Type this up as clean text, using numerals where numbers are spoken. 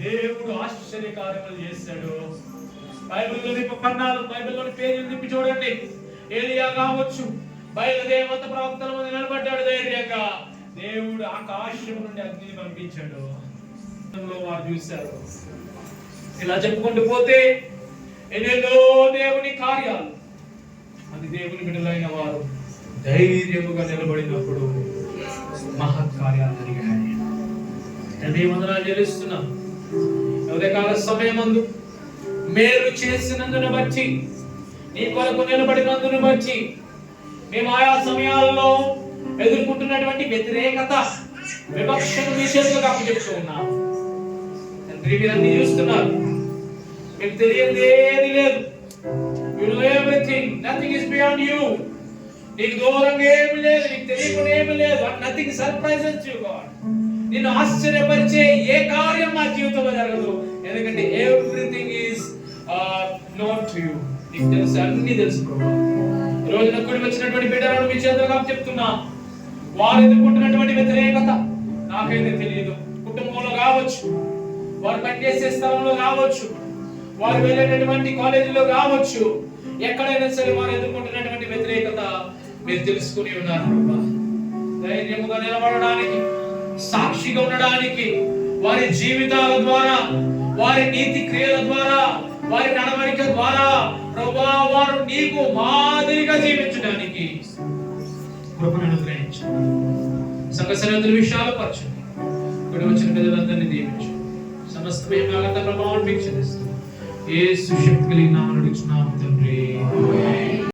దేవుడు ఆశ్చర్య కార్యములు చేశాడు. బైబిల్లోని పన్నాలు, బైబిల్లోని పేర్లు తిప్పి చూడండి. ఏలియా కావచ్చు, బయలుదేవత ప్రవక్తల ముందు నిలబడ్డాడు ధైర్యంగా. దేవుడు ఆకాశం నుండి అగ్నిని పంపించాడు. వారు చూశారు. ఇలా చెప్పుకుంటూ పోతే ఎన్నెన్నో దేవుని కార్యాలు. అది దేవుని బిడ్డలైన వారు ధైర్యముగా నిలబడినప్పుడు మహత్కార్యాలు జరిగాయి. తండ్రి వందనాలు చెల్లిస్తున్నాం. ఉదయకాల సమయమందు మేలు చేసినందును బట్టి, నీ కొరకు నిలబడినందును బట్టి, మేము ఆయా సమయాల్లో ఎదుర్కొంటున్నటువంటి వ్యతిరేకత, వివక్షను మీ చేతులకు అప్పచెప్తూ ఉన్నాం. తండ్రి మీరన్నీ చూస్తున్నారు. మీకు తెలియదు ఏది లేదు. You know everything. Nothing is beyond you. నీకు దూరంగా ఏమి లేదు, నీకు తెలియకుండా ఏమి లేదు. Nothing surprises you, God. నిన్ను ఆశ్చర్యపరిచే ఏ కార్యం మా జీవితంలో జరగదు. ఎందుకంటే everything is known to you. నీకు తెలుసు, అన్ని తెలుసు ప్రభువా. ఈ రోజున కూడి వచ్చినటువంటి బిడ్డలను మీ చేతులకు చెప్తున్నా. వారు ఎదుర్కొంటున్నటువంటి వ్యతిరేకత నాకైతే తెలియదు. కుటుంబంలో కావచ్చు, వారు పనిచేసే స్థలంలో కావచ్చు, వారు వెళ్ళేటటువంటి కాలేజీలో కావచ్చు, ఎక్కడైనా సరే వారు ఎదుర్కొంటున్నటువంటి వ్యతిరేకత మీరు తెలుసుకుని ఉన్నారు ప్రభువా. ధైర్యముగా నిలబడడానికి, సాక్షిగా ఉండడానికి, వారి జీవితాల ద్వారా, వారి నీతి క్రియల ద్వారా, వారి నడవడిక ద్వారా ప్రభువా వారు నీకు మాదిరిగా జీవించడానికి కృపను అనుగ్రహించండి. సంఘ సన్నిధుల విషయాలు పరచండి. ఇక్కడ వచ్చిన ప్రజలందరినీ దీవించండి. సమస్త మహిమ ఘనత ప్రభావం మీకు చెల్లిస్తాం. యేసు శక్తి కలిగిన నామములో అడుగుచున్నాము తండ్రి.